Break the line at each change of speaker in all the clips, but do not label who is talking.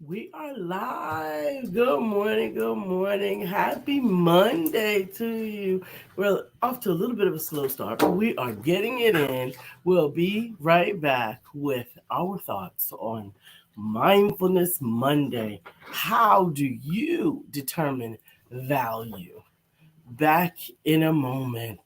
We are live. Good morning. Good morning. Happy Monday to you. We're off to a little bit of a slow start, but we are getting it in. We'll be right back with our thoughts on Mindfulness Monday. How do you determine value? Back in a moment.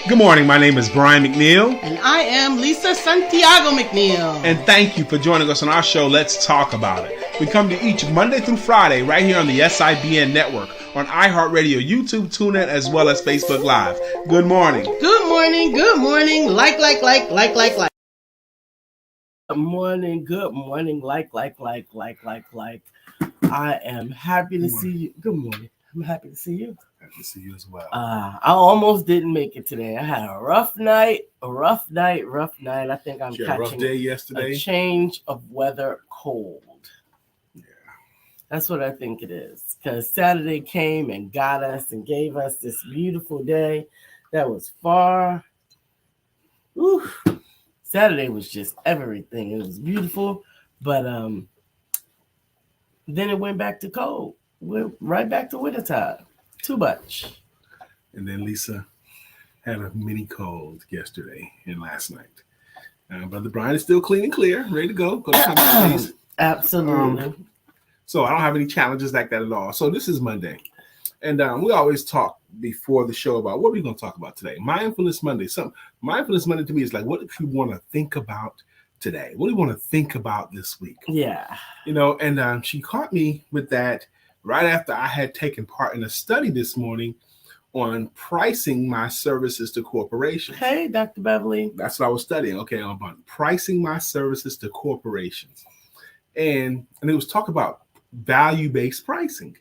Good morning. My name is Brian McNeill.
And I am Lisa Santiago McNeill.
And thank you for joining us on our show, Let's Talk About It. We come to each Monday through Friday right here on the SIBN network, on iHeartRadio, YouTube, TuneIn, as well as Facebook Live. Good morning.
Good morning. Good morning. Like.
Good morning. Good morning. Like. I am happy to see you. Good morning. I'm happy to see you.
Happy to see you as well.
I almost didn't make it today. I had a rough night. I think I'm
catching a rough day yesterday.
A change of weather cold.
Yeah.
That's what I think it is. Because Saturday came and got us and gave us this beautiful day that was far. Oof. Saturday was just everything. It was beautiful. But then it went back to cold. We're right back to wintertime. Too much.
And then Lisa had a mini cold yesterday and last night. Brother Brian is still clean and clear, ready to go. Go to
Absolutely.
So I don't have any challenges like that at all. So this is Monday. And we always talk before the show about what we're going to talk about today. Mindfulness Monday. Mindfulness Monday to me is like, what if you want to think about today? What do you want to think about this week?
Yeah.
And she caught me with that right after I had taken part in a study this morning on pricing my services to corporations.
Hey, Dr. Beverly.
That's what I was studying. Okay, on pricing my services to corporations. And it was talk about value-based pricing.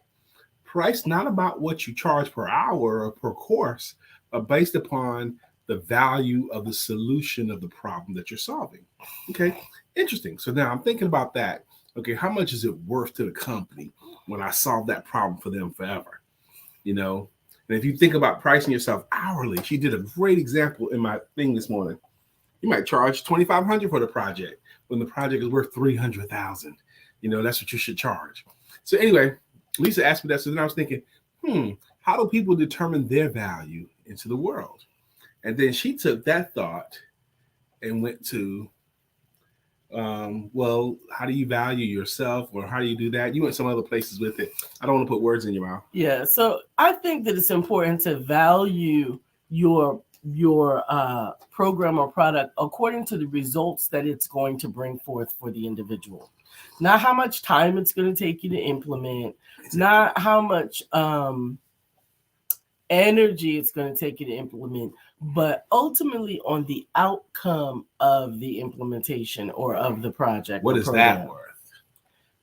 Price not about what you charge per hour or per course, but based upon the value of the solution of the problem that you're solving. Okay, interesting. So now I'm thinking about that. Okay, how much is it worth to the company when I solve that problem for them forever? And if you think about pricing yourself hourly, she did a great example in my thing this morning. You might charge $2,500 for the project when the project is worth $300,000. That's what you should charge. So anyway, Lisa asked me that. So then I was thinking, how do people determine their value into the world? And then she took that thought and went to, how do you value yourself, or how do you do that? You went some other places with it. I don't want to put words in your mouth.
Yeah. So I think that it's important to value your program or product according to the results that it's going to bring forth for the individual. Not how much time it's going to take you to implement, not how much energy it's going to take you to implement, but ultimately on the outcome of the implementation or of the project.
What is that worth?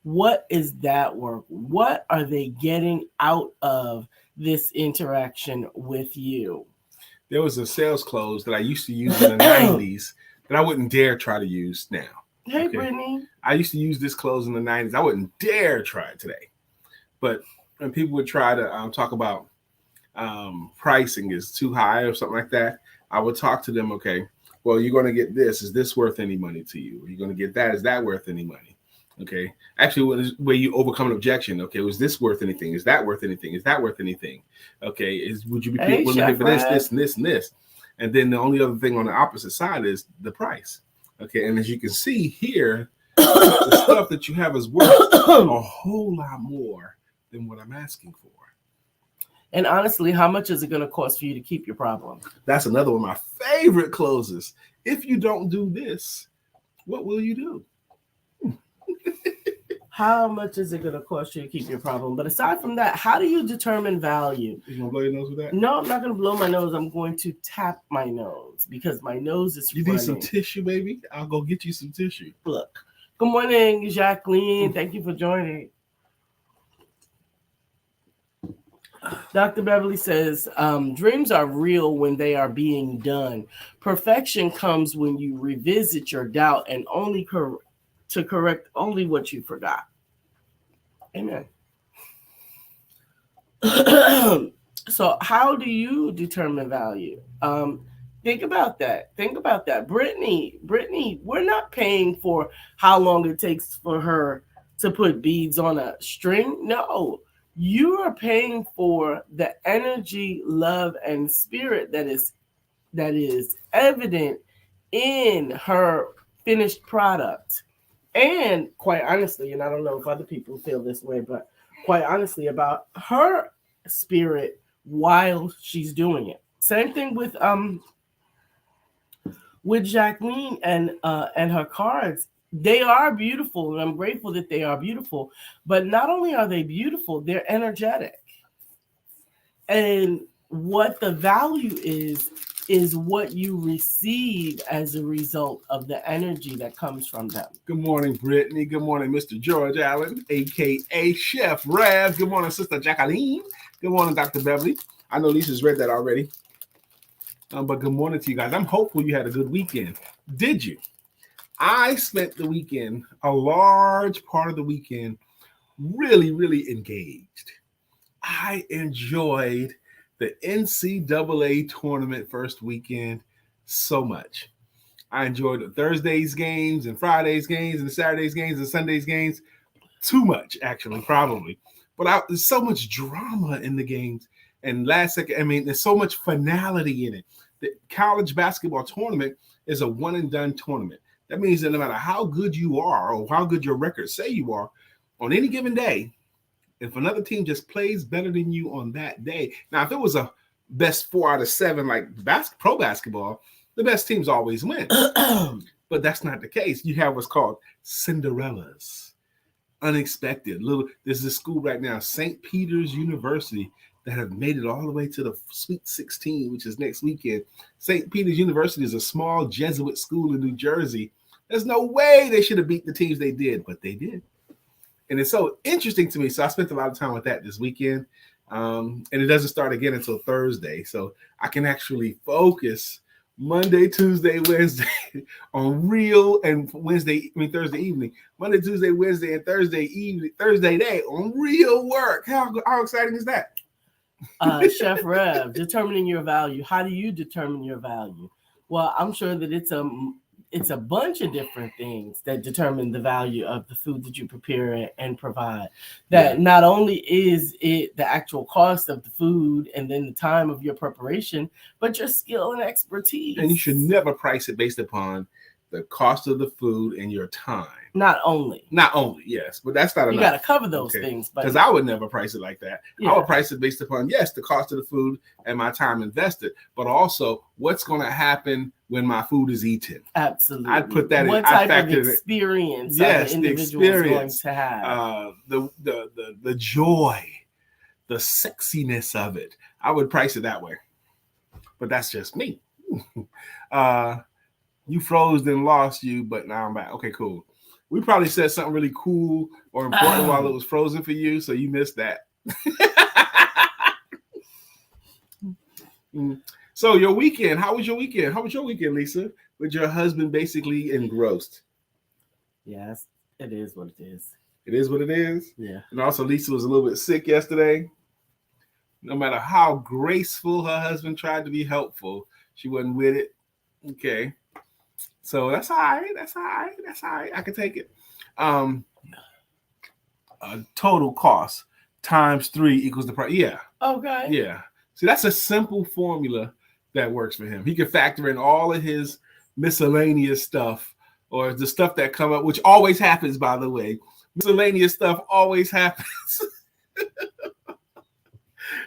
What is that worth? What are they getting out of this interaction with you?
There was a sales close that I used to use in the 90s that I wouldn't dare try to use now.
Hey, okay. Brittany.
I used to use this close in the 90s. I wouldn't dare try it today. But when people would try to talk about pricing is too high or something like that, I would talk to them. Okay, well, you're going to get this. Is this worth any money to you? Are you going to get that? Is that worth any money? Okay, actually, where you overcome an objection. Okay, was this worth anything? Is that worth anything? Is that worth anything? Okay, would you be willing to pay for this, and this, and this? And then the only other thing on the opposite side is the price. Okay, and as you can see here, the stuff that you have is worth a whole lot more than what I'm asking for.
And honestly, how much is it going to cost for you to keep your problem?
That's another one of my favorite closes. If you don't do this, what will you do?
How much is it going to cost you to keep your problem? But aside from that, how do you determine value?
You going to blow your nose with that?
No, I'm not going to blow my nose. I'm going to tap my nose because my nose is
running. You need some tissue, baby? I'll go get you some tissue.
Look. Good morning, Jacqueline. Thank you for joining. Dr. Beverly says, dreams are real when they are being done. Perfection comes when you revisit your doubt and only to correct only what you forgot. Amen. So, how do you determine value? Think about that. Think about that. Brittany, we're not paying for how long it takes for her to put beads on a string. No, you are paying for the energy, love, and spirit that is evident in her finished product. And quite honestly, and I don't know if other people feel this way, but quite honestly, about her spirit while she's doing it. Same thing with Jacqueline and her cards. They are beautiful, and I'm grateful that they are beautiful. But not only are they beautiful, they're energetic. And what the value is what you receive as a result of the energy that comes from them.
Good morning, Brittany. Good morning, Mr. George Allen, a.k.a. Chef Rev. Good morning, Sister Jacqueline. Good morning, Dr. Beverly. I know Lisa's read that already. But good morning to you guys. I'm hopeful you had a good weekend. Did you? I spent the weekend, a large part of the weekend, really, really engaged. I enjoyed the NCAA tournament first weekend so much. I enjoyed the Thursdays games and Fridays games and Saturdays games and Sundays games too much, actually, probably. But there's so much drama in the games. And last second, I mean, there's so much finality in it. The college basketball tournament is a one and done tournament. That means that no matter how good you are or how good your records say you are, on any given day, if another team just plays better than you on that day. Now, if it was a best 4 out of 7 like pro basketball, the best teams always win. But that's not the case. You have what's called Cinderellas, unexpected. There's this school right now, St. Peter's University, that have made it all the way to the Sweet 16, which is next weekend. St. Peter's University is a small Jesuit school in New Jersey. There's no way they should have beat the teams they did, but they did. And it's so interesting to me. So I spent a lot of time with that this weekend. And it doesn't start again until Thursday. So I can actually focus Monday, Tuesday, Wednesday on real, and Thursday evening, Monday, Tuesday, Wednesday, and Thursday day on real work. How exciting is that?
Chef Rev, determining your value. How do you determine your value? Well, I'm sure that it's a bunch of different things that determine the value of the food that you prepare and provide. That not only is it the actual cost of the food and then the time of your preparation, but your skill and expertise.
And you should never price it based upon the cost of the food and your time.
Not only,
yes, but that's not enough.
You got to cover those things.
Because I would never price it like that. I would price it based upon, yes, the cost of the food and my time invested, but also what's going to happen when my food is eaten.
Absolutely.
I'd put that
what type of experience the individual is going to have.
The joy, the sexiness of it. I would price it that way. But that's just me. You froze and lost you, but now I'm back. Okay, cool. We probably said something really cool or important while it was frozen for you, so you missed that. So your weekend, how was your weekend? How was your weekend, Lisa? With your husband basically engrossed?
Yes, it is what it is.
It is what it is?
Yeah.
And also Lisa was a little bit sick yesterday. No matter how graceful her husband tried to be helpful, she wasn't with it. Okay. So that's all right. That's all right. I can take it. Total cost times 3 equals the price. Yeah.
Okay.
Yeah. See, that's a simple formula that works for him. He can factor in all of his miscellaneous stuff or the stuff that come up, which always happens, by the way. Miscellaneous stuff always happens.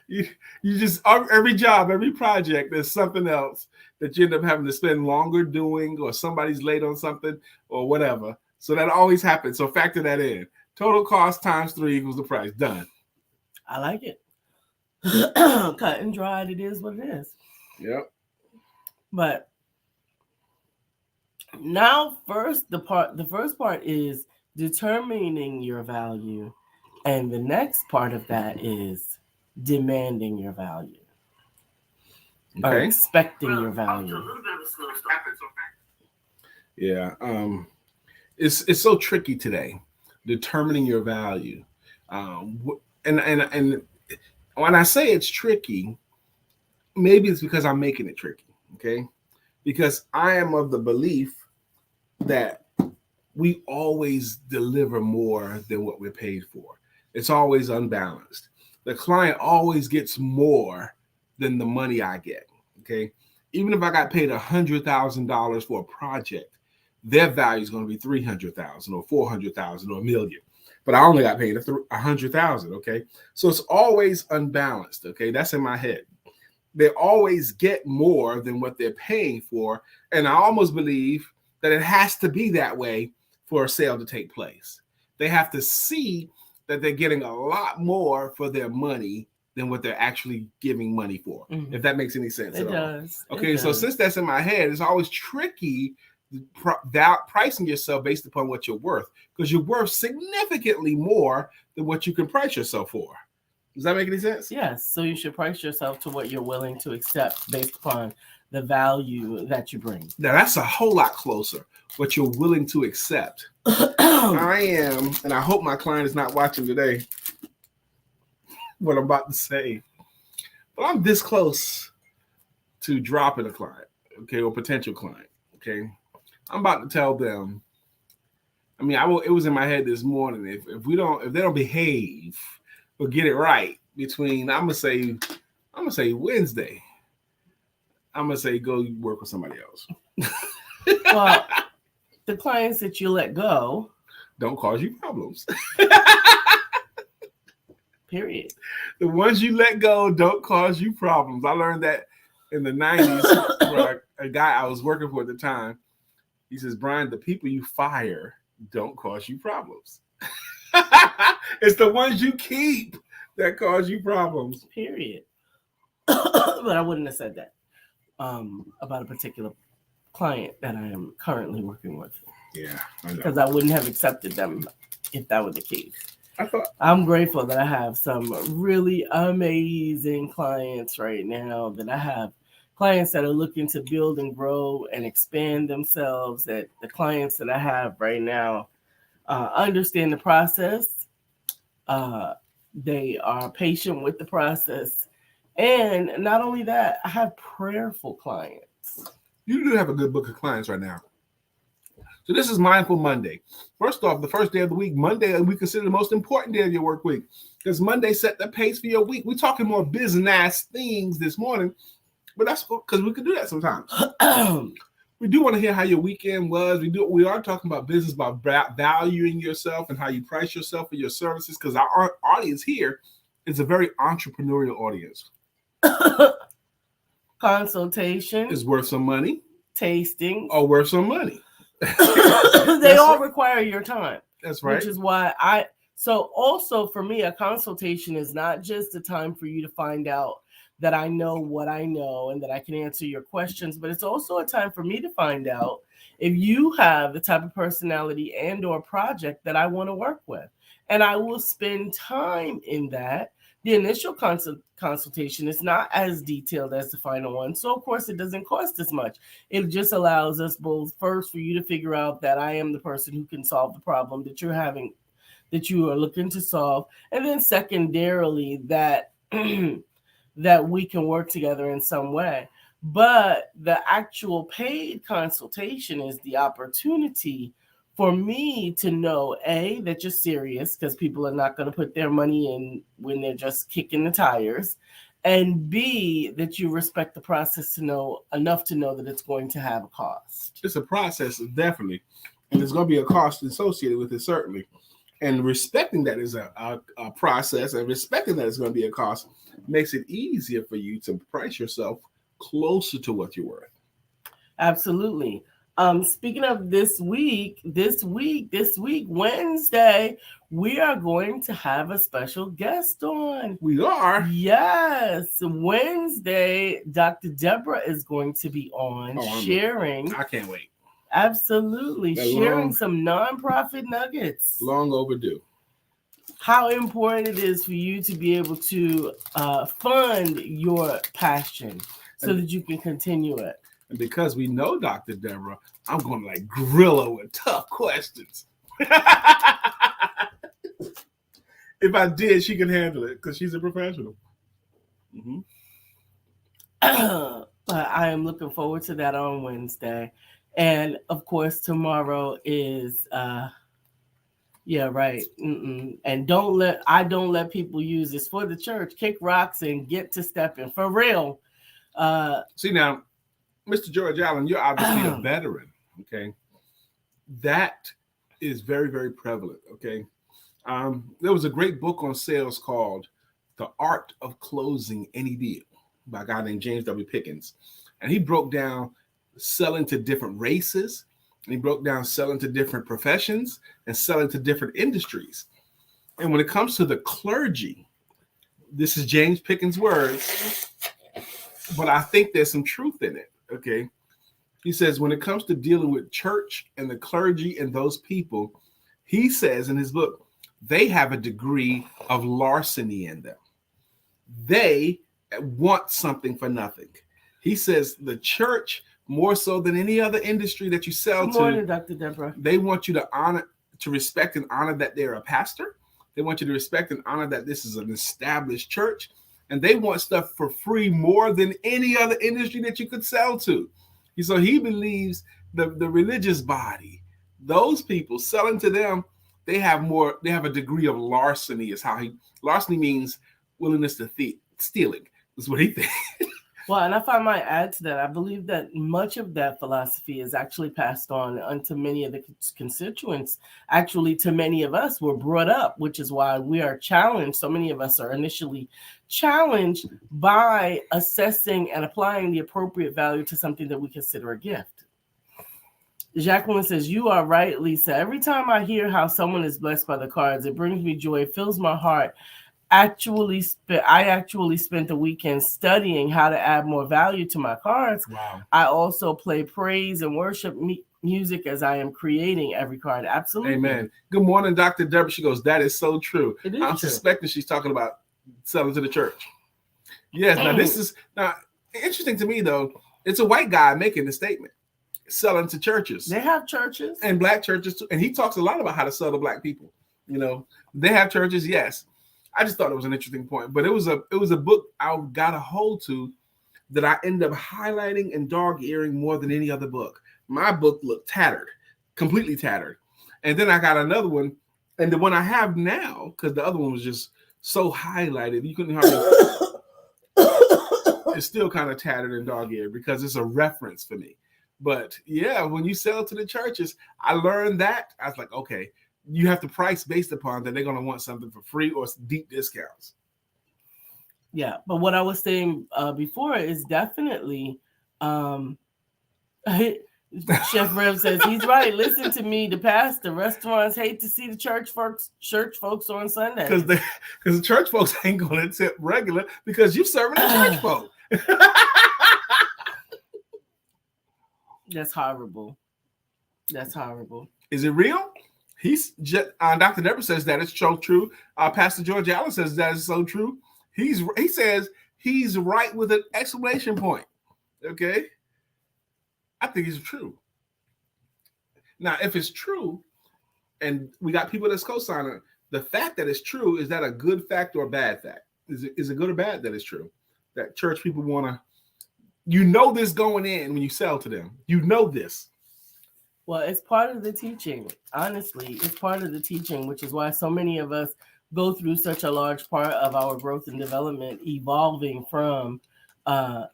You just, every job, every project, there's something else that you end up having to spend longer doing, or somebody's late on something or whatever. So that always happens. So factor that in. Total cost times 3 equals the price. Done.
I like it. Cut and dried. It is what it is.
Yep.
But now the first part is determining your value. And the next part of that is demanding your value or
Okay.
expecting your value.
Yeah. It's so tricky today, determining your value. And when I say it's tricky, maybe it's because I'm making it tricky. Okay. Because I am of the belief that we always deliver more than what we're paid for. It's always unbalanced. The client always gets more than the money I get. Okay. Even if I got paid $100,000 for a project, their value is going to be 300,000 or 400,000 or a million. But I only got paid 100,000. Okay. So it's always unbalanced. Okay. That's in my head. They always get more than what they're paying for. And I almost believe that it has to be that way for a sale to take place. They have to see that they're getting a lot more for their money than what they're actually giving money for, if that makes any sense at all.
Does.
Okay, so since that's in my head, it's always tricky pricing yourself based upon what you're worth, because you're worth significantly more than what you can price yourself for. Does that make any sense?
Yes. So you should price yourself to what you're willing to accept based upon the value that you bring.
Now, that's a whole lot closer. What you're willing to accept. I am, and I hope my client is not watching today what I'm about to say, but I'm this close to dropping a client, okay, or potential client, okay? I'm about to tell them, I mean, it was in my head this morning, if they don't behave or get it right between, I'm gonna say Wednesday, I'm gonna say go work with somebody else.
Well, the clients that you let go
don't cause you problems.
Period.
The ones you let go don't cause you problems. I learned that in the 90s from a guy I was working for at the time. He says, Brian, the people you fire don't cause you problems. It's the ones you keep that cause you problems.
Period. But I wouldn't have said that about a particular client that I am currently working with.
Yeah,
because I wouldn't have accepted them if that were the case.
thought,
I'm grateful that I have some really amazing clients right now, that I have clients that are looking to build and grow and expand themselves, that the clients that I have right now understand the process. They are patient with the process. And not only that, I have prayerful clients.
You do have a good book of clients right now. So this is Mindful Monday. First off, the first day of the week, Monday, we consider the most important day of your work week, because Monday set the pace for your week. We're talking more business things this morning, but that's because we can do that sometimes. We do want to hear how your weekend was. We are talking about business, about valuing yourself and how you price yourself for your services, because our audience here is a very entrepreneurial audience.
Consultation
is worth some money.
Tasting.
Or worth some money.
They all require your time.
That's right.
Which is why so also for me, a consultation is not just a time for you to find out that I know what I know and that I can answer your questions, but it's also a time for me to find out if you have the type of personality and or project that I want to work with. And I will spend time in that. The initial consultation is not as detailed as the final one. So, of course, it doesn't cost as much. It just allows us both, first, for you to figure out that I am the person who can solve the problem that you're having, that you are looking to solve. And then secondarily, that that we can work together in some way. But the actual paid consultation is the opportunity for me to know, A, that you're serious, because people are not going to put their money in when they're just kicking the tires, and B, that you respect the process to know enough to know that it's going to have a cost.
It's a process, definitely, and there's going to be a cost associated with it, certainly. And respecting that is a process, and respecting that is going to be a cost makes it easier for you to price yourself closer to what you're worth.
Absolutely. Speaking of this week, Wednesday, we are going to have a special guest on.
We are?
Yes. Wednesday, Dr. Deborah is going to be on sharing.
I can't wait.
Absolutely. Sharing some nonprofit nuggets.
Long overdue.
how important it is for you to be able to fund your passion so that you can continue it.
And because we know Dr. Deborah, I'm going to like grill her with tough questions. If I did, she can handle it because she's a professional. Mm-hmm.
I am looking forward to that on Wednesday. And of course, tomorrow is, yeah, right. And don't let people use this for the church. Kick rocks and get to stepping for real.
See now, Mr. George Allen, you're obviously a veteran. Okay, that is very, very prevalent. Okay, there was a great book on sales called "The Art of Closing Any Deal" by a guy named James W. Pickens, and he broke down selling to different races. And he broke down selling to different professions and selling to different industries. And when it comes to the clergy, this is James Pickens' words, but I think there's some truth in it, okay? He says, when it comes to dealing with church and the clergy and those people, he says in his book, they have a degree of larceny in them. They want something for nothing. He says the church, more so than any other industry that you sell
Good morning,
to,
Dr. Deborah.
They want you to honor, to respect and honor that they're a pastor. They want you to respect and honor that this is an established church. And they want stuff for free more than any other industry that you could sell to. So he believes the religious body, those people selling to them, they have a degree of larceny. Larceny means willingness to stealing, is what he thinks.
Well, and if I might add to that, I believe that much of that philosophy is actually passed on unto many of the constituents. Actually, to many of us were brought up, which is why we are challenged. So many of us are initially challenged by assessing and applying the appropriate value to something that we consider a gift. Jacqueline says, you are right, Lisa. Every time I hear how someone is blessed by the cards, it brings me joy. It fills my heart. I actually spent the weekend studying how to add more value to my cards.
Wow.
I also play praise and worship music as I am creating every card. Absolutely.
Amen. Good morning, Dr. Deborah. She goes, that is so true. I'm
true.
Suspecting she's talking about selling to the church. Yes. Now, this is interesting to me, though. It's a white guy making the statement, selling to churches.
They have churches.
And black churches, too. And he talks a lot about how to sell to black people. You know, they have churches, yes. I just thought it was an interesting point, but it was a book I got a hold to that I ended up highlighting and dog-earing more than any other book. My book looked tattered, completely tattered. And then I got another one, and the one I have now, because the other one was just so highlighted, you couldn't hardly. It's still kind of tattered and dog-eared because it's a reference for me. But yeah, when you sell to the churches, I learned that. I was like, okay, you have to price based upon that they're going to want something for free or deep discounts.
Yeah, but what I was saying before is definitely, Chef Rev says he's right. Listen to me, the pastor. Restaurants hate to see the church folks on Sunday
because the church folks ain't going to tip regular because you serving the church folk.
That's horrible. That's horrible.
Is it real? Dr. Deborah says that it's so true. Pastor George Allen says that is so true. He says he's right with an exclamation point. Okay, I think it's true. Now, if it's true, and we got people that's co-signing, the fact that it's true, is that a good fact or a bad fact? Is it good or bad that it's true? That church people want to, this going in when you sell to them. This.
Well, it's part of the teaching. Honestly, it's part of the teaching, which is why so many of us go through such a large part of our growth and development, evolving from the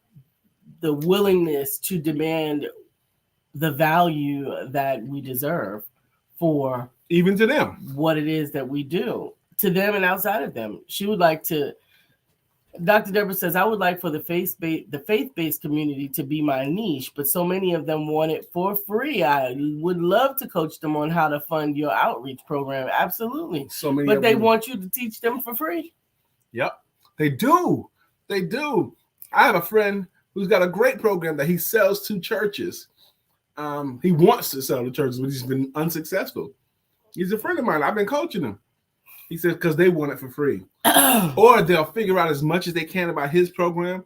willingness to demand the value that we deserve for
even to them,
what it is that we do to them and outside of them. She would like to. Dr. Deborah says, I would like for the faith-based community to be my niche, but so many of them want it for free. I would love to coach them on how to fund your outreach program. Absolutely.
So many,
but they want you to teach them for free.
Yep, they do. They do. I have a friend who's got a great program that he sells to churches. He wants to sell to churches, but he's been unsuccessful. He's a friend of mine. I've been coaching him. He said because they want it for free. Or they'll figure out as much as they can about his program,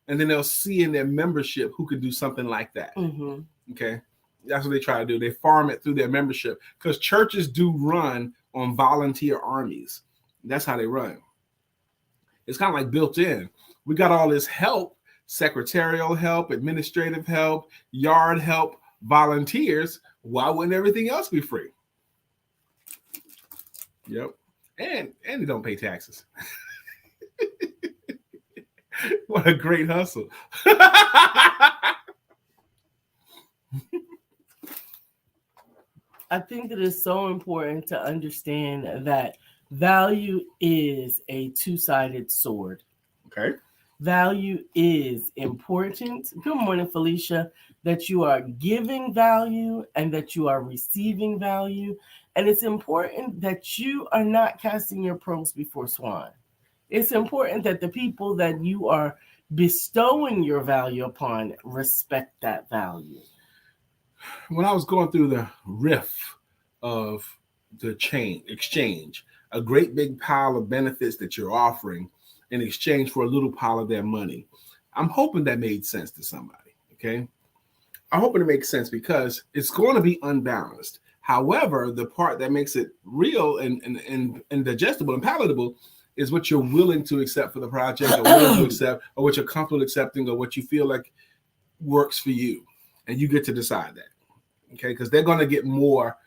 and then they'll see in their membership who can do something like that.
Mm-hmm.
Okay. That's what they try to do. They farm it through their membership because churches do run on volunteer armies. That's how they run. It's kind of like built in. We got all this help, secretarial help, administrative help, yard help, volunteers. Why wouldn't everything else be free? Yep. And they don't pay taxes. What a great hustle.
I think that it's so important to understand that value is a two-sided sword.
Okay.
Value is important. Good morning, Felicia. That you are giving value and that you are receiving value. And it's important that you are not casting your pearls before swine. It's important that the people that you are bestowing your value upon respect that value.
When I was going through the riff of the exchange, a great big pile of benefits that you're offering in exchange for a little pile of their money, I'm hoping that made sense to somebody. Okay. I'm hoping it makes sense because it's going to be unbalanced. However, the part that makes it real and digestible and palatable is what you're willing to accept for the project, or willing to accept, or what you're comfortable accepting, or what you feel like works for you. And you get to decide that. Okay, because they're going to get more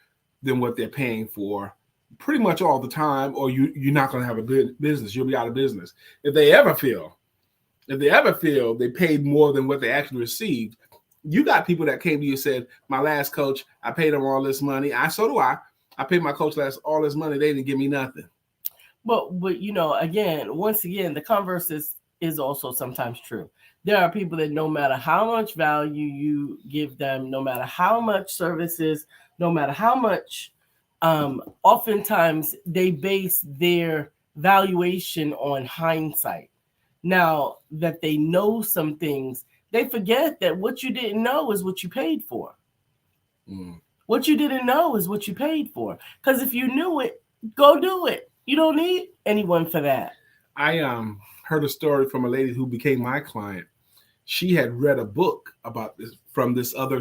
than what they're paying for pretty much all the time, or you're not going to have a good business. You'll be out of business. If they ever feel they paid more than what they actually received, you got people that came to you and said, my last coach, I paid them all this money. So do I. I paid my coach all this money. They didn't give me nothing.
But once again, the converse is also sometimes true. There are people that no matter how much value you give them, no matter how much services, no matter how much, oftentimes they base their valuation on hindsight. Now that they know some things, they forget that what you didn't know is what you paid for. What you didn't know is what you paid for. Because if you knew it, go do it. You don't need anyone for that.
I heard a story from a lady who became my client. She had read a book about this from this other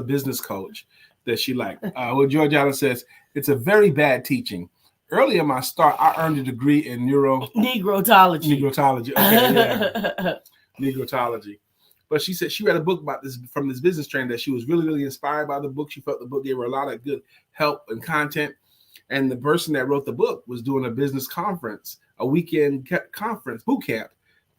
business coach that she liked. George Allen says, it's a very bad teaching. Early in my start, I earned a degree in
Negrotology.
Okay, yeah. Negrotology. But she said she read a book about this from this business trainer that she was really, really inspired by the book. She felt the book gave her a lot of good help and content. And the person that wrote the book was doing a business conference, a weekend conference, boot camp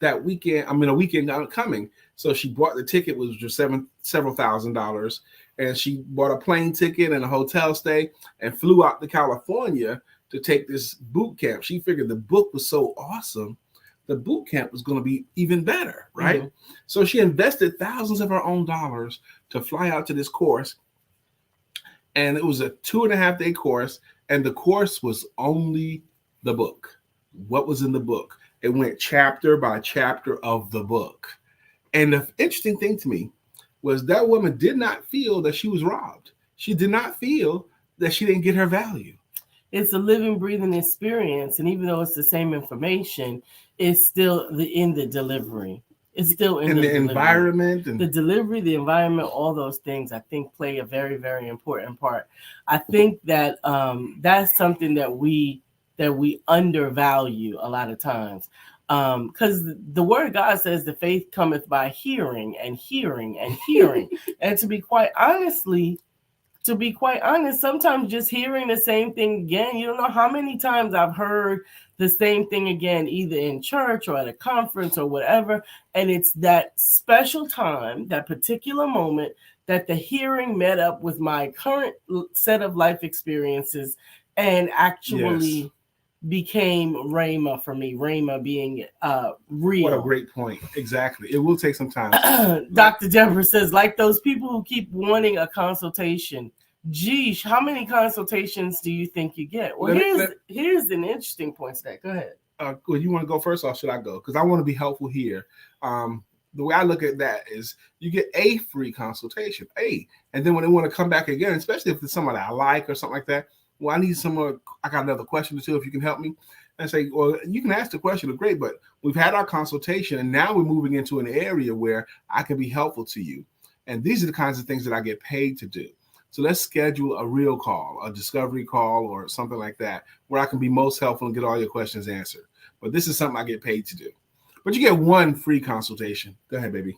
that weekend. A weekend coming. So she bought the ticket, was just several $1,000s. And she bought a plane ticket and a hotel stay and flew out to California to take this boot camp. She figured the book was so awesome, the boot camp was going to be even better, right? Mm-hmm. So she invested thousands of her own dollars to fly out to this course. And it was a 2.5-day course. And the course was only the book. What was in the book? It went chapter by chapter of the book. And the interesting thing to me was that woman did not feel that she was robbed. She did not feel that she didn't get her value.
It's a living, breathing experience. And even though it's the same information, it's still in the delivery. It's still in the
environment.
And the delivery, the environment, all those things, I think, play a very, very important part. I think that that's something that we undervalue a lot of times. Because the word of God says the faith cometh by hearing and hearing and hearing. And to be quite honest, sometimes just hearing the same thing again, you don't know how many times I've heard the same thing again, either in church or at a conference or whatever. And it's that special time, that particular moment that the hearing met up with my current set of life experiences and actually became Rhema for me. Rhema being real.
What a great point. Exactly. It will take some time.
Dr. Deborah says, like those people who keep wanting a consultation. Geesh, how many consultations do you think you get? Well, here's an interesting point to that. Go ahead.
Well, you want to go first or should I go? Because I want to be helpful here. The way I look at that is you get a free consultation, and then when they want to come back again, especially if it's somebody I like or something like that, well, I need some more. I got another question or two. If you can help me, and say, well, you can ask the question. Great, but we've had our consultation, and now we're moving into an area where I can be helpful to you. And these are the kinds of things that I get paid to do. So let's schedule a real call, a discovery call, or something like that, where I can be most helpful and get all your questions answered. But this is something I get paid to do. But you get one free consultation. Go ahead, baby.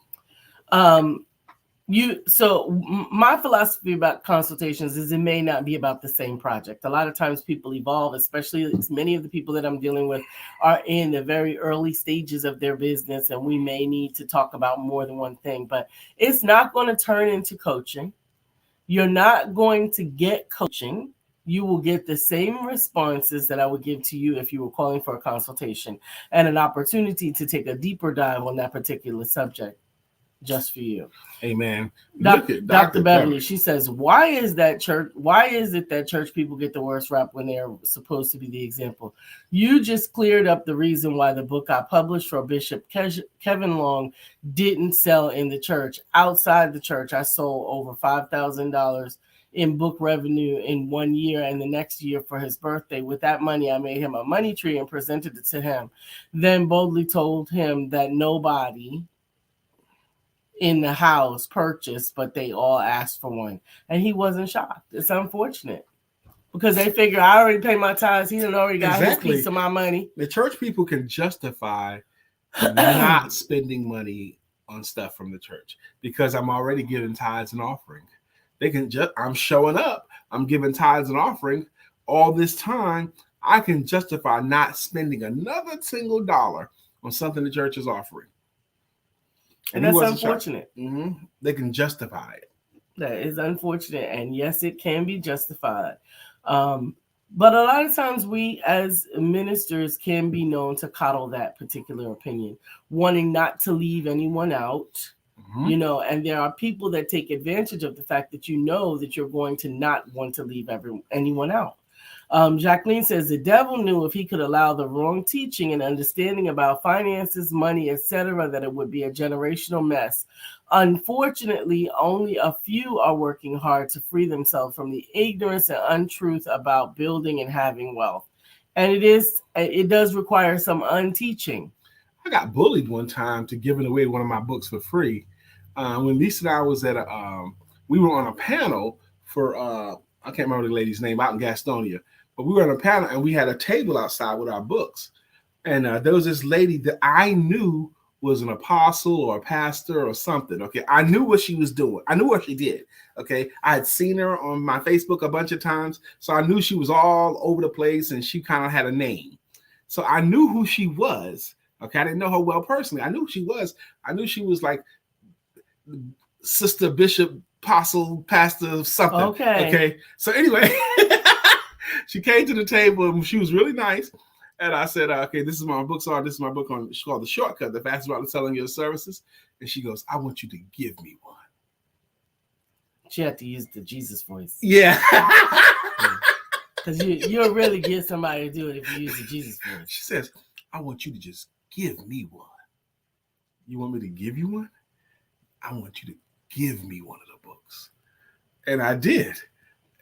My philosophy about consultations is it may not be about the same project. A lot of times people evolve, especially many of the people that I'm dealing with are in the very early stages of their business, and we may need to talk about more than one thing, but it's not going to turn into coaching. You're not going to get coaching. You will get the same responses that I would give to you if you were calling for a consultation, and an opportunity to take a deeper dive on that particular subject just for you.
Amen.
Look at Dr. Beverly. She says, why is it that church people get the worst rap when they're supposed to be the example? You just cleared up the reason why the book I published for Bishop Kevin Long didn't sell in the church. Outside the church, I sold over $5,000 in book revenue in 1 year, and the next year for his birthday. With that money, I made him a money tree and presented it to him. Then boldly told him that nobody in the house purchased, but they all asked for one, and he wasn't shocked. It's unfortunate because they figure I already paid my tithes. He done already got his piece of my money.
The church people can justify not spending money on stuff from the church because I'm already giving tithes and offering. They can I'm showing up. I'm giving tithes and offering all this time. I can justify not spending another single dollar on something the church is offering.
And that's unfortunate.
Mm-hmm. They can justify it.
That is unfortunate. And yes, it can be justified. But a lot of times we as ministers can be known to coddle that particular opinion, wanting not to leave anyone out, and there are people that take advantage of the fact that that you're going to not want to leave anyone out. Jacqueline says the devil knew if he could allow the wrong teaching and understanding about finances, money, etc., that it would be a generational mess. Unfortunately, only a few are working hard to free themselves from the ignorance and untruth about building and having wealth. And it does require some unteaching.
I got bullied one time to giving away one of my books for free. When Lisa and I was at we were on a panel for I can't remember the lady's name out in Gastonia. But we were on a panel and we had a table outside with our books. And there was this lady that I knew was an apostle or a pastor or something. Okay. I knew what she was doing. I knew what she did. Okay. I had seen her on my Facebook a bunch of times. So I knew she was all over the place and she kind of had a name. So I knew who she was. Okay. I didn't know her well personally. I knew who she was. I knew she was like Sister Bishop, Apostle, Pastor, something. Okay. So anyway. She came to the table and she was really nice. And I said, okay, this is my book. This is my book on, it's called The Shortcut, the fastest route to selling your services. And she goes, I want you to give me one.
She had to use the Jesus voice.
Yeah.
Because you'll really get somebody to do it if you use the Jesus voice.
She says, I want you to just give me one. You want me to give you one? I want you to give me one of the books. And I did.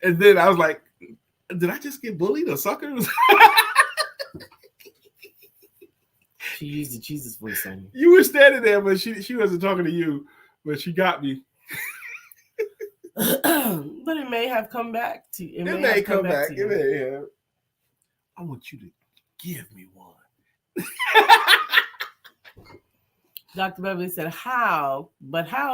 And then I was like, did I just get bullied or suckered?
She used the Jesus voice on you.
You were standing there, but she wasn't talking to you, but she got me.
But it may have come back to you.
It may come back. It may have. I want you to give me one.
Dr. Beverly said, how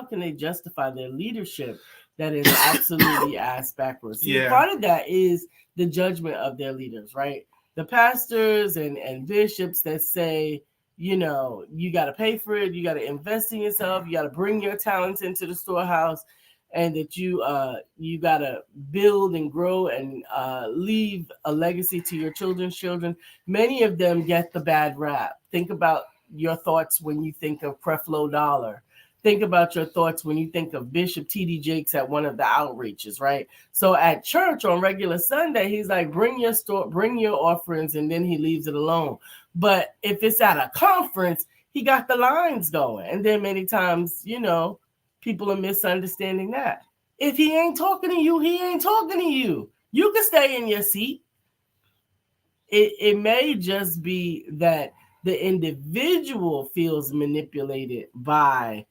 can they justify their leadership that is absolutely ass backwards? See, part of that is the judgment of their leaders, right? The pastors and bishops that say, you got to pay for it. You got to invest in yourself. You got to bring your talents into the storehouse, and that you got to build and grow and leave a legacy to your children's children. Many of them get the bad rap. Think about your thoughts when you think of Creflo Dollar. Think about your thoughts when you think of Bishop T.D. Jakes at one of the outreaches, right? So at church on regular Sunday, he's like, bring your offerings, and then he leaves it alone. But if it's at a conference, he got the lines going. And then many times, people are misunderstanding that. If he ain't talking to you, he ain't talking to you. You can stay in your seat. It may just be that the individual feels manipulated by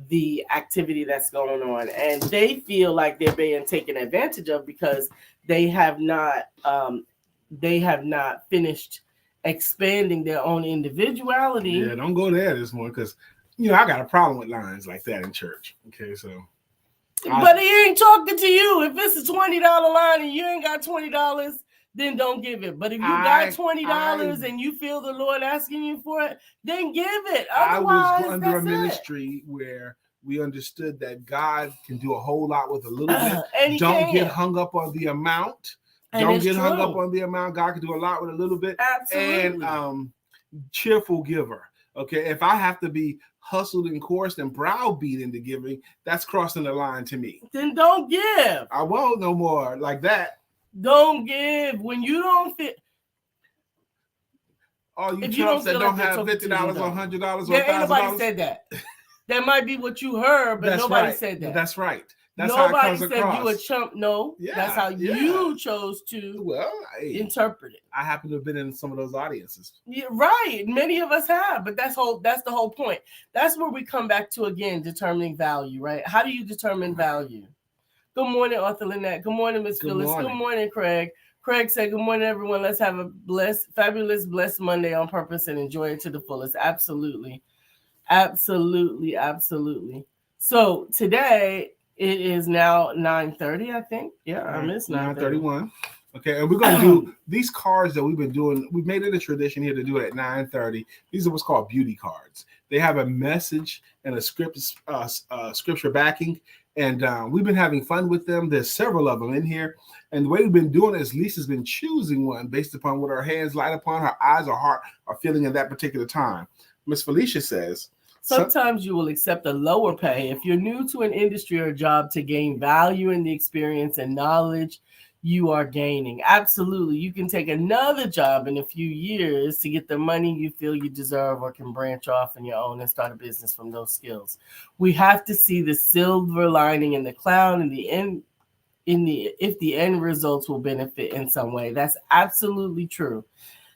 the activity that's going on, and they feel like they're being taken advantage of because they have not finished expanding their own individuality.
Yeah, don't go there this morning because I got a problem with lines like that in church. Okay, so.
But he ain't talking to you. If it's a $20 line and you ain't got $20, then don't give it. But if you got $20 and you feel the Lord asking you for it, then give it. Otherwise,
I was under a ministry where we understood that God can do a whole lot with a little bit.
And
don't get hung up on the amount. Don't get hung up on the amount. God can do a lot with a little bit.
Absolutely.
And cheerful giver. Okay, if I have to be hustled and coursed and browbeat into giving, that's crossing the line to me.
Then don't give.
I won't no more like that.
Don't give when you don't fit.
All you chumps that don't have $50 or $100 or $1,000.
Ain't nobody said that. That might be what you heard, but nobody said that.
That's right. That's
nobody
how it comes
said
across.
You a chump. No, that's how you chose to interpret it.
I happen to have been in some of those audiences.
Yeah, right. Many of us have, but that's the whole point. That's where we come back to again, determining value, right? How do you determine value? Good morning, Arthur Lynette. Good morning, Miss Phyllis. Good morning, Craig. Craig said, good morning, everyone. Let's have a fabulous, blessed Monday on purpose and enjoy it to the fullest. Absolutely. Absolutely. Absolutely. So today it is now 9:30, I think. Yeah, I missed
9:31. Okay, and we're going to do these cards that we've been doing. We've made it a tradition here to do it at 9:30. These are what's called beauty cards. They have a message and a scripture backing. And we've been having fun with them. There's several of them in here. And the way we've been doing it is Lisa's been choosing one based upon what her hands light upon, her eyes or heart are feeling at that particular time. Miss Felicia says,
sometimes you will accept a lower pay if you're new to an industry or job to gain value in the experience and knowledge you are gaining. Absolutely. You can take another job in a few years to get the money you feel you deserve or can branch off on your own and start a business from those skills. We have to see the silver lining in the cloud and if the end results will benefit in some way. That's absolutely true.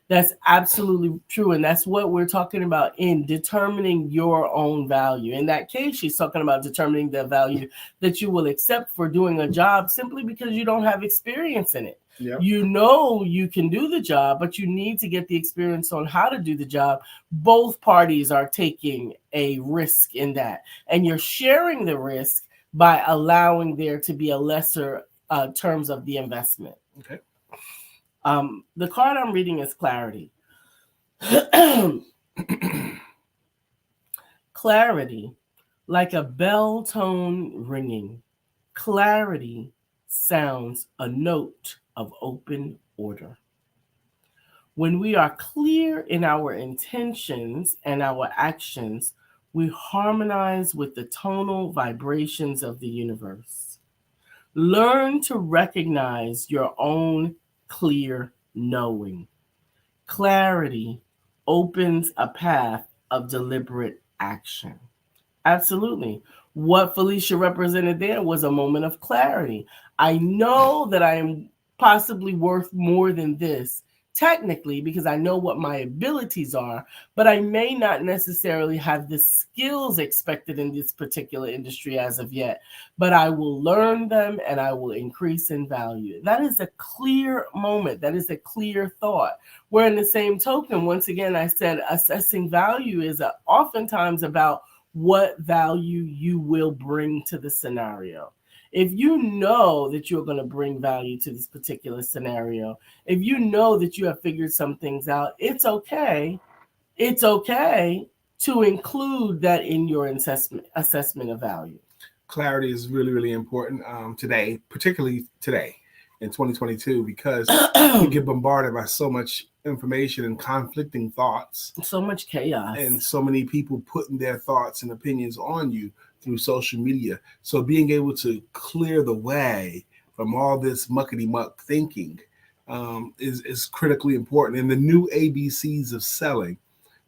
That's absolutely true. And that's what we're talking about in determining your own value. In that case, she's talking about determining the value that you will accept for doing a job simply because you don't have experience in it. Yep. You know you can do the job, but you need to get the experience on how to do the job. Both parties are taking a risk in that. And you're sharing the risk by allowing there to be a lesser terms of the investment.
Okay.
The card I'm reading is clarity. Clarity, like a bell tone ringing. Clarity sounds a note of open order. When we are clear in our intentions and our actions, we harmonize with the tonal vibrations of the universe. Learn to recognize your own clear knowing. Clarity opens a path of deliberate action. Absolutely. What Felicia represented there was a moment of clarity. I know that I am possibly worth more than this, technically, because I know what my abilities are, but I may not necessarily have the skills expected in this particular industry as of yet, but I will learn them and I will increase in value. That is a clear moment. That is a clear thought. Where in the same token, once again, I said assessing value is oftentimes about what value you will bring to the scenario. If you know that you're going to bring value to this particular scenario, if you know that you have figured some things out, it's okay. It's okay to include that in your assessment of value.
Clarity is really, really important today, particularly today in 2022, because we get bombarded by so much information and conflicting thoughts.
So much chaos.
And so many people putting their thoughts and opinions on you through social media. So being able to clear the way from all this muckety-muck thinking is critically important. And the new ABCs of selling,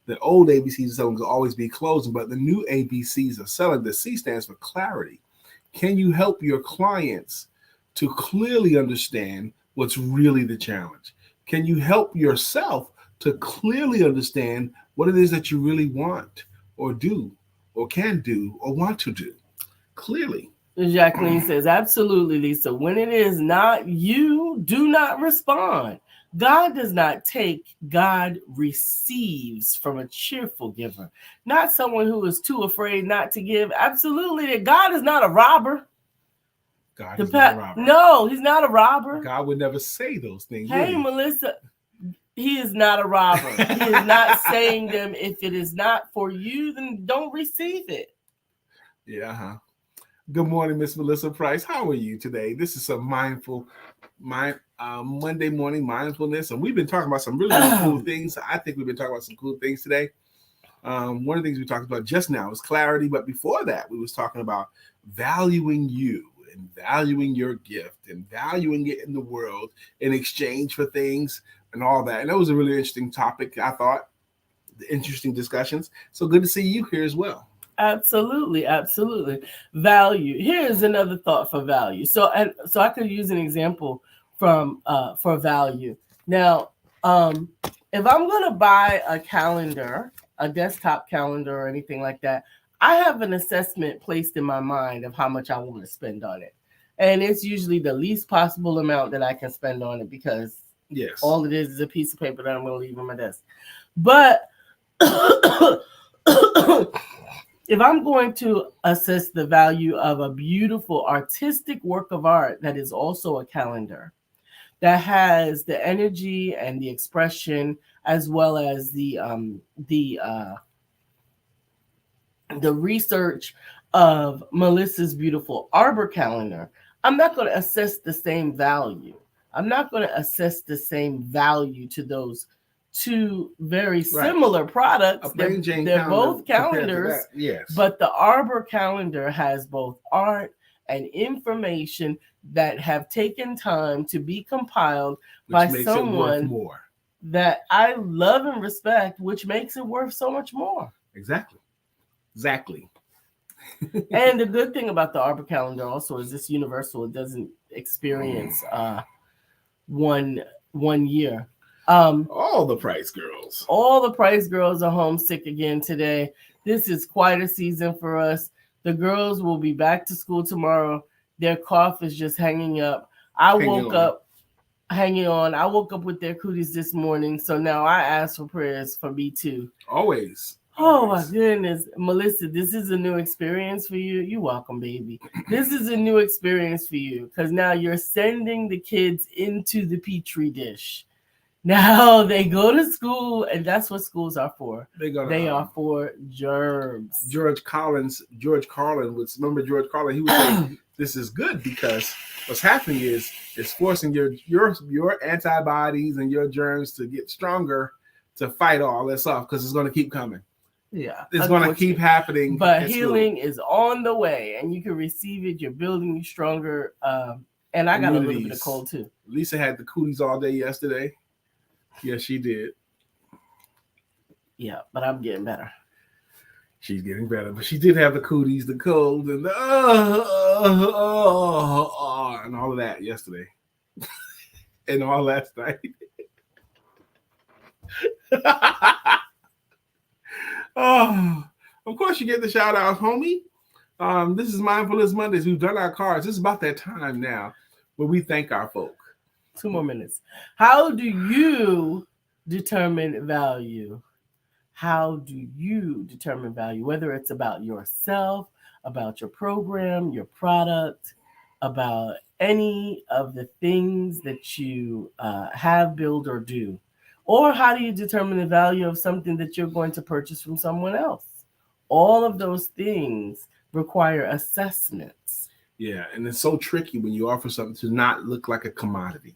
the old ABCs of selling will always be closing, but the new ABCs of selling, the C stands for clarity. Can you help your clients to clearly understand what's really the challenge? Can you help yourself to clearly understand what it is that you really want or do or can do or want to do? Clearly.
Jacqueline says, absolutely, Lisa. When it is not you, do not respond. God does not take, God receives from a cheerful giver, not someone who is too afraid not to give. Absolutely. God is not a robber.
God is not a robber.
No, he's not a robber.
God would never say those things.
Hey, Melissa, he is not a robber. He is not saying them. If it is not for you, then don't receive it.
Yeah. Good morning, Miss Melissa Price. How are you today? This is some Monday morning mindfulness, and we've been talking about some really cool things. I think we've been talking about some cool things today. One of the things we talked about just now was clarity, but before that, we was talking about valuing you and valuing your gift and valuing it in the world in exchange for things and all that. And that was a really interesting topic, I thought. Interesting discussions. So good to see you here as well.
Absolutely, absolutely. Value. Here's another thought for value. So I could use an example from for value. Now, if I'm going to buy a calendar, a desktop calendar or anything like that, I have an assessment placed in my mind of how much I want to spend on it. And it's usually the least possible amount that I can spend on it because all it is a piece of paper that I'm going to leave on my desk. But if I'm going to assess the value of a beautiful artistic work of art that is also a calendar, that has the energy and the expression as well as the research of Melissa's beautiful arbor calendar, I'm not going to assess the same value. I'm not going to assess the same value to those two very similar products. They're both calendars, but the arbor calendar has both art and information that have taken time to be compiled by someone that I love and respect, which makes it worth so much more.
Exactly.
And the good thing about the arbor calendar also is it's universal. It doesn't experience one year.
All the Price girls
are homesick again today. This is quite a season for us. The girls will be back to school tomorrow. Their cough is just hanging up. I woke up with their cooties this morning. So now I ask for prayers for me too.
Always.
Oh my goodness. Melissa, this is a new experience for you. You're welcome, baby. This is a new experience for you because now you're sending the kids into the petri dish. Now they go to school, and that's what schools are for. They are for germs.
George Carlin was, remember George Carlin? He was saying this is good because what's happening is it's forcing your antibodies and your germs to get stronger to fight all this off because it's going to keep coming.
Yeah,
it's going to keep happening.
But healing is on the way, and you can receive it. You're building stronger. And I got a little bit of cold too.
Lisa had the cooties all day yesterday. Yes, she did.
Yeah, but I'm getting better.
She's getting better, but she did have the cooties, the cold, and the and all of that yesterday, and all last night. Of course you get the shout out, homie. This is Mindfulness Mondays. We've done our cards. It's about that time now where we thank our folk.
2 more minutes. How do you determine value? How do you determine value? Whether it's about yourself, about your program, your product, about any of the things that you have, build, or do. Or how do you determine the value of something that you're going to purchase from someone else? All of those things require assessments.
Yeah, and it's so tricky when you offer something to not look like a commodity,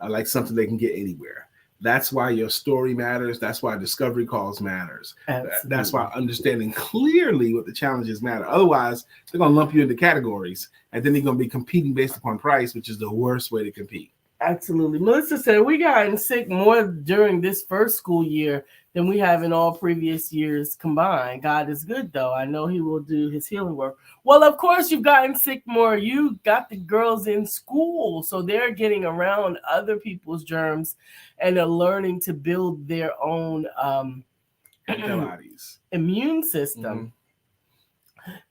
like something they can get anywhere. That's why your story matters. That's why discovery calls matters.
Absolutely.
That's why understanding clearly what the challenges matter. Otherwise, they're going to lump you into categories, and then they're going to be competing based upon price, which is the worst way to compete.
Absolutely. Melissa said we gotten sick more during this first school year than we have in all previous years combined. God is good though. I know he will do his healing work. Well, of course you've gotten sick more. You got the girls in school, so they're getting around other people's germs and are learning to build their own
Antibodies.
immune system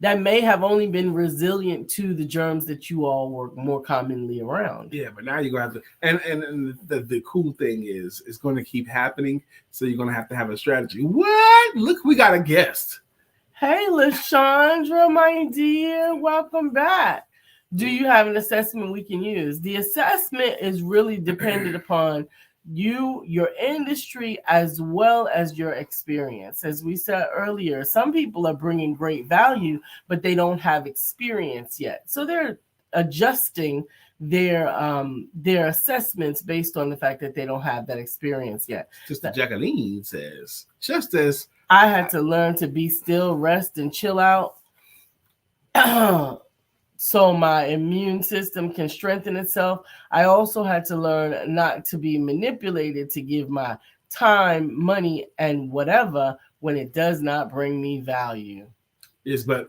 that may have only been resilient to the germs that you all were more commonly around.
Yeah, but now you're gonna have to, and the cool thing is it's going to keep happening. So you're gonna have a strategy. What? Look, we got a guest.
Hey, LaShandra, my dear, welcome back. Do you have an assessment we can use? The assessment is really dependent upon you, your industry, as well as your experience. As we said earlier, some people are bringing great value, but they don't have experience yet. So they're adjusting their assessments based on the fact that they don't have that experience yet.
Sister Jacqueline says, just as
I had to learn to be still, rest, and chill out so my immune system can strengthen itself. I also had to learn not to be manipulated to give my time, money, and whatever when it does not bring me value.
but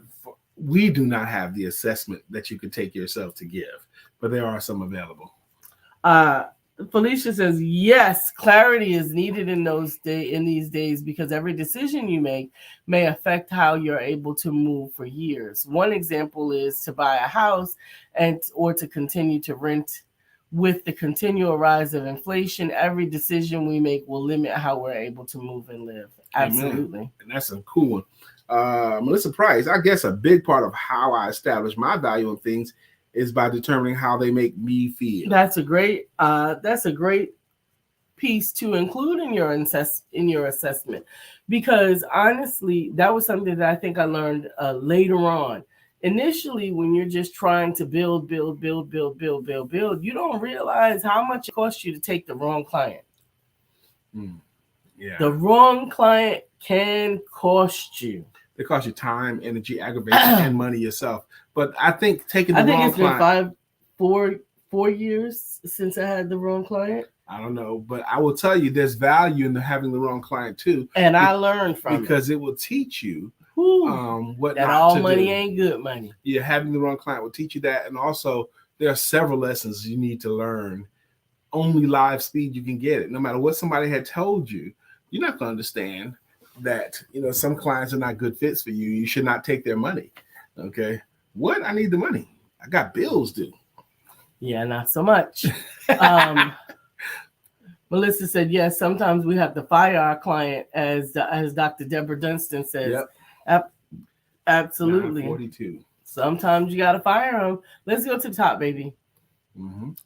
we do not have the assessment that you could take yourself to give, but there are some available.
Felicia says, yes, clarity is needed in these days because every decision you make may affect how you're able to move for years. One example is to buy a house or to continue to rent. With the continual rise of inflation, every decision we make will limit how we're able to move and live. Absolutely.
Amen. And that's a cool one. Melissa Price, I guess a big part of how I establish my value in things is by determining how they make me feel.
That's a great piece to include in your assessment, because honestly, that was something that I think I learned later on. Initially, when you're just trying to build, you don't realize how much it costs you to take the wrong client.
Yeah.
The wrong client can cost you.
It costs you time, energy, aggravation, and money yourself. But I think taking the wrong client.
I think it's been 4 years since I had the wrong client.
I don't know, but I will tell you there's value in having the wrong client too.
And I learned from
because it will teach you what
that
not
all
to
money
do.
ain't good money.
Yeah, having the wrong client will teach you that. And also there are several lessons you need to learn. Only live speed you can get it. No matter what somebody had told you, you're not going to understand that, some clients are not good fits for you. You should not take their money. Okay. What? I need the money. I got bills due.
Yeah, not so much. Melissa said, yes, sometimes we have to fire our client, as Dr. Deborah Dunstan says. Yep. Absolutely.
42.
Sometimes you got to fire them. Let's go to the top, baby.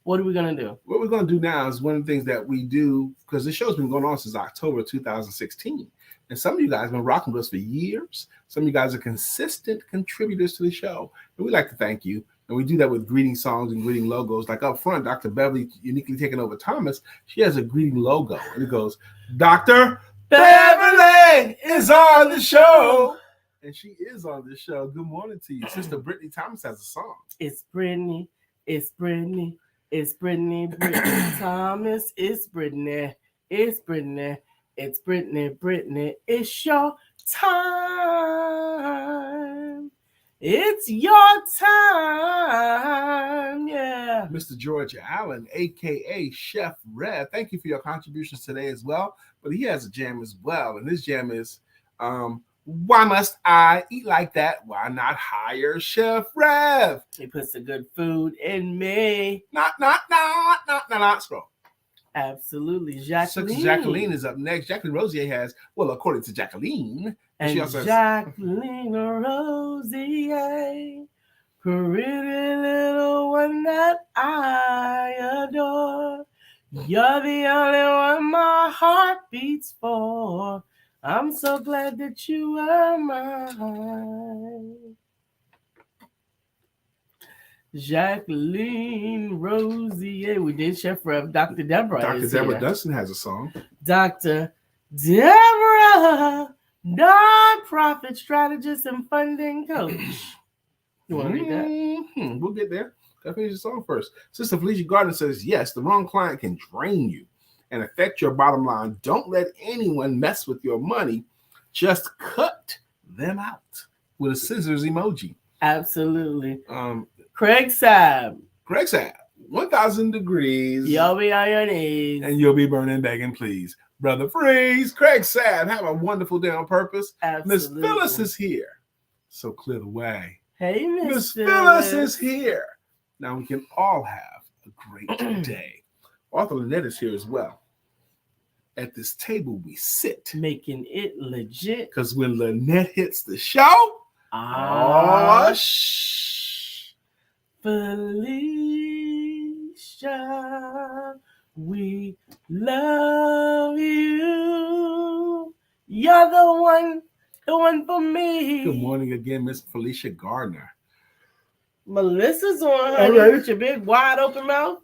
What are we going to do?
What we're going to do now is one of the things that we do, because this show's been going on since October 2016. And some of you guys have been rocking with us for years. Some of you guys are consistent contributors to the show. And we'd like to thank you. And we do that with greeting songs and greeting logos. Like up front, Dr. Beverly, uniquely taking over Thomas, she has a greeting logo. And it goes, Dr. Beverly is on the show. And she is on the show. Good morning to you. Sister Brittany Thomas has a song.
It's Brittany. It's Brittany. It's Brittany. Brittany Thomas. It's Brittany. It's Brittany. It's Brittany. Brittany. It's your time. It's your time. Yeah.
Mr. George Allen, a.k.a. Chef Rev. Thank you for your contributions today as well. But he has a jam as well. And this jam is, why must I eat like that? Why not hire Chef Rev?
He puts the good food in me.
Not, scroll.
Absolutely.
Jacqueline is up next. Jacqueline Rosier has, well, according to Jacqueline.
And
she also
Jacqueline Rosier, pretty little one that I adore. You're the only one my heart beats for. I'm so glad that you are mine. Jacqueline Rosier. We did Chef Rev. Dr. Deborah.
Dr. Deborah Dunstan has a song.
Dr. Deborah, non-profit strategist and funding coach. You want to read that?
We'll get there. Gotta finish the song first. Sister Felicia Gardner says, yes, the wrong client can drain you and affect your bottom line. Don't let anyone mess with your money. Just cut them out with a scissors emoji.
Absolutely. Craig Saab.
1,000 degrees.
You'll be on your knees.
And you'll be burning, begging, please. Brother Freeze, Craig Saab, have a wonderful day on purpose. Miss Phyllis is here. So clear the way.
Hey,
Miss Phyllis is here. Now we can all have a great day. Arthur Lynette is here as well. At this table we sit.
Making it legit.
Because when Lynette hits the show,
Felicia, we love you. You're the one for me.
Good morning again, Miss Felicia Gardner.
Melissa's on, honey, right, with your big wide open mouth.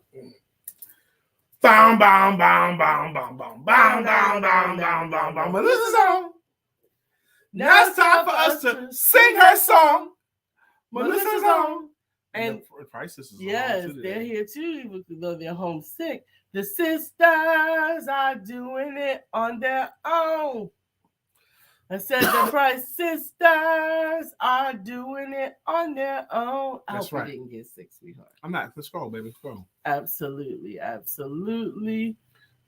Bam, bam, bam, bam, bam, bam, bam, bam, bam, bam, bam, bam. Melissa's on. Now it's time for us to sing her song. Melissa's on.
And
Prices is
yes, they're here too, even though they're homesick. The sisters are doing it on their own. I said the Price sisters are doing it on their own.
That's
I hope
right.
we didn't get sick, sweetheart.
I'm not. Let's go, baby. Let's go.
Absolutely, absolutely.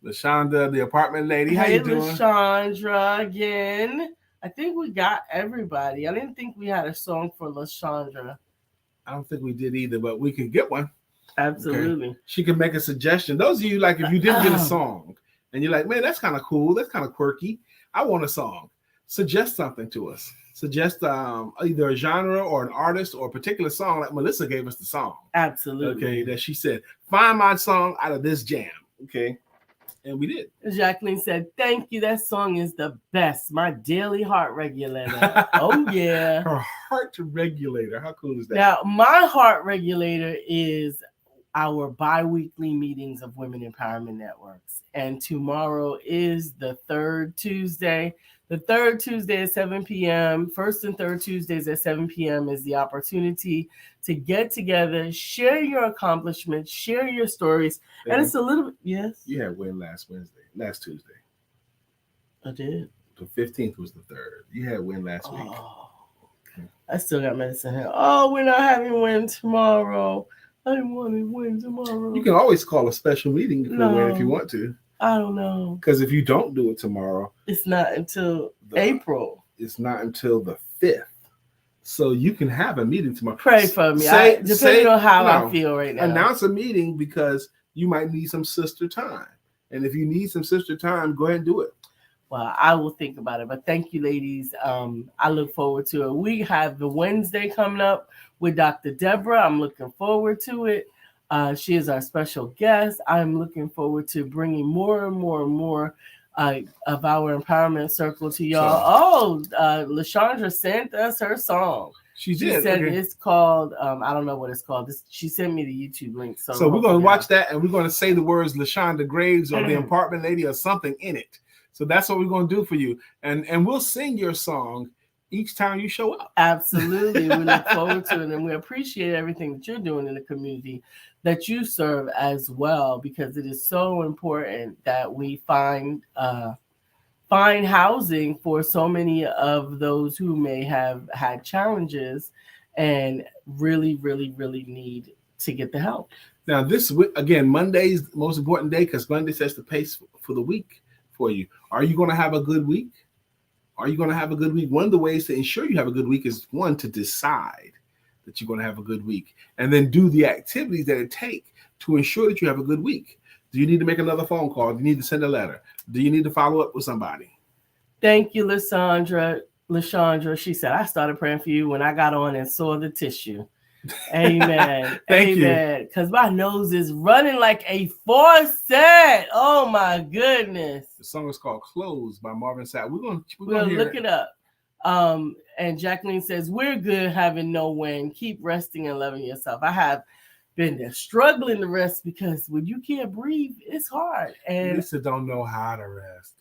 LaShonda, the apartment lady. How you doing?
LaShondra again. I think we got everybody. I didn't think we had a song for LaShondra.
I don't think we did either, but we can get one.
Absolutely.
Okay. She can make a suggestion. Those of you, like, if you didn't get a song and you're like, man, that's kind of cool. That's kind of quirky. I want a song. Suggest something to us. Suggest either a genre or an artist or a particular song, like Melissa gave us the song.
Absolutely.
Okay, that she said, find my song out of this jam. Okay. And we did.
Jacqueline said, thank you. That song is the best. My daily heart regulator. Oh, yeah.
Her heart regulator. How cool is that?
Now, my heart regulator is our bi-weekly meetings of Women Empowerment Networks. And tomorrow is the third Tuesday. The third Tuesday at 7 p.m., first and third Tuesdays at 7 p.m. is the opportunity to get together, share your accomplishments, share your stories. Baby, and it's a little, yes?
You had win last Tuesday.
I did.
The 15th was the third. You had win last week.
Okay. I still got medicine here. Oh, we're not having win tomorrow. I didn't want to win tomorrow.
You can always call a special meeting for win if you want to.
I don't know.
Because if you don't do it tomorrow,
it's not until April.
It's not until the 5th. So you can have a meeting tomorrow.
Pray for me. Depending on how I feel right now.
Announce a meeting because you might need some sister time. And if you need some sister time, go ahead and do it.
Well, I will think about it. But thank you, ladies. I look forward to it. We have the Wednesday coming up with Dr. Deborah. I'm looking forward to it. She is our special guest. I'm looking forward to bringing more and more and more of our empowerment circle to y'all. LaShondra sent us her song. She said it's called, I don't know what it's called. She sent me the YouTube link. So
we're going to watch that and we're going to say the words LaShonda Graves or the apartment lady or something in it. So that's what we're going to do for you. And we'll sing your song each time you show up.
Absolutely. We look forward to it. And we appreciate everything that you're doing in the community that you serve as well, because it is so important that we find housing for so many of those who may have had challenges and really, really, really need to get the help.
Now, this, again, Monday is the most important day because Monday sets the pace for the week for you. Are you going to have a good week? Are you going to have a good week? One of the ways to ensure you have a good week is, one, to decide that you're going to have a good week, and then do the activities that it takes to ensure that you have a good week. Do you need to make another phone call? Do you need to send a letter? Do you need to follow up with somebody?
Thank you, LaShondra. She said, I started praying for you when I got on and saw the tissue. Amen.
Thank
Amen. Because my nose is running like a faucet. Oh my goodness.
The song is called Close by Marvin Sapp. We're gonna
look it up. And Jacqueline says, we're good having no win. Keep resting and loving yourself. I have been there struggling to rest because when you can't breathe, it's hard. And
Lisa don't know how to rest.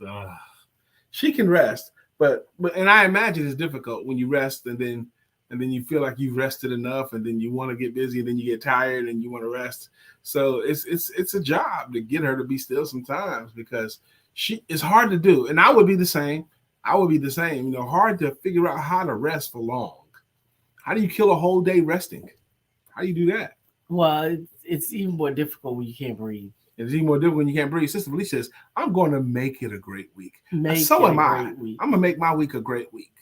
She can rest, but I imagine it's difficult when you rest and then and then you feel like you've rested enough, and then you want to get busy, and then you get tired, and you want to rest. So it's a job to get her to be still sometimes, because it's hard to do. And I would be the same. Hard to figure out how to rest for long. How do you kill a whole day resting? How do you do that?
Well, it's even more difficult when you can't breathe.
It's even more difficult when you can't breathe. Sister Felicia says, I'm going to make it a great week.
So
am I. I'm going to make my week a great week.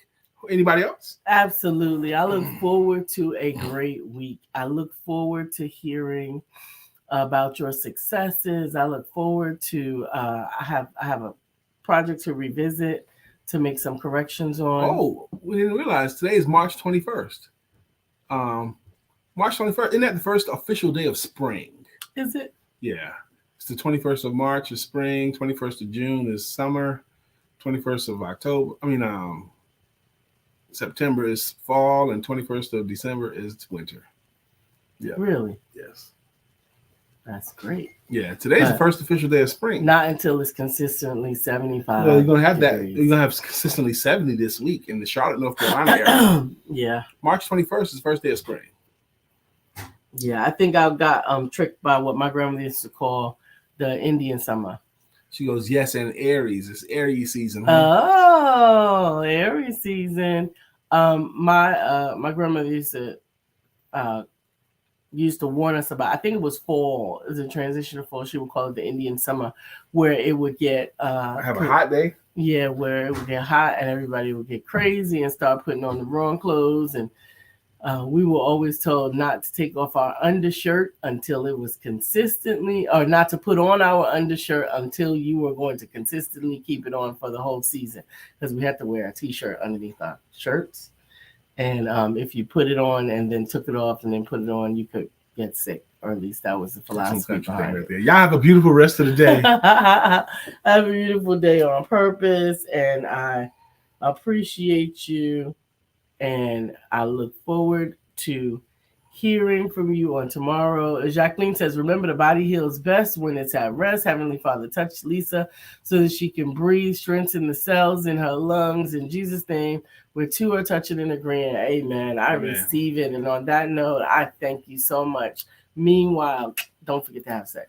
Anybody else?
Absolutely. I look forward to a great week. I look forward to hearing about your successes. I look forward to I have a project to revisit, to make some corrections on.
Oh, we didn't realize today is March 21st. March 21st, isn't that the first official day of spring?
Is it?
Yeah. It's the 21st of March is spring, 21st of June is summer, 21st of September is fall, and 21st of December is winter.
Yeah. Really?
Yes.
That's great.
Yeah, today's the first official day of spring.
Not until it's consistently 75.
Well, you're going to have degrees. You're going to have consistently 70 this week in the Charlotte, North Carolina area.
Yeah.
March 21st is the first day of spring.
Yeah, I think I got tricked by what my grandmother used to call the Indian summer.
She goes, yes, and Aries. It's Aries season.
Huh? Oh, Aries season. My grandmother used to warn us about, I think it was fall, it was a transition of fall, she would call it the Indian summer, where it would get
have a hot day.
Yeah, where it would get hot and everybody would get crazy and start putting on the wrong clothes. And we were always told not to take off our undershirt until it was consistently, or not to put on our undershirt until you were going to consistently keep it on for the whole season, because we had to wear a t-shirt underneath our shirts. And if you put it on and then took it off and then put it on, you could get sick, or at least that was the philosophy behind it.
Y'all have a beautiful rest of the day.
Have a beautiful day on purpose, and I appreciate you. And I look forward to hearing from you on tomorrow. Jacqueline says, remember, the body heals best when it's at rest. Heavenly Father, touch Lisa so that she can breathe, strengthen the cells in her lungs. In Jesus' name, where two are touching and agreeing. Amen. I receive it. And on that note, I thank you so much. Meanwhile, don't forget to have sex.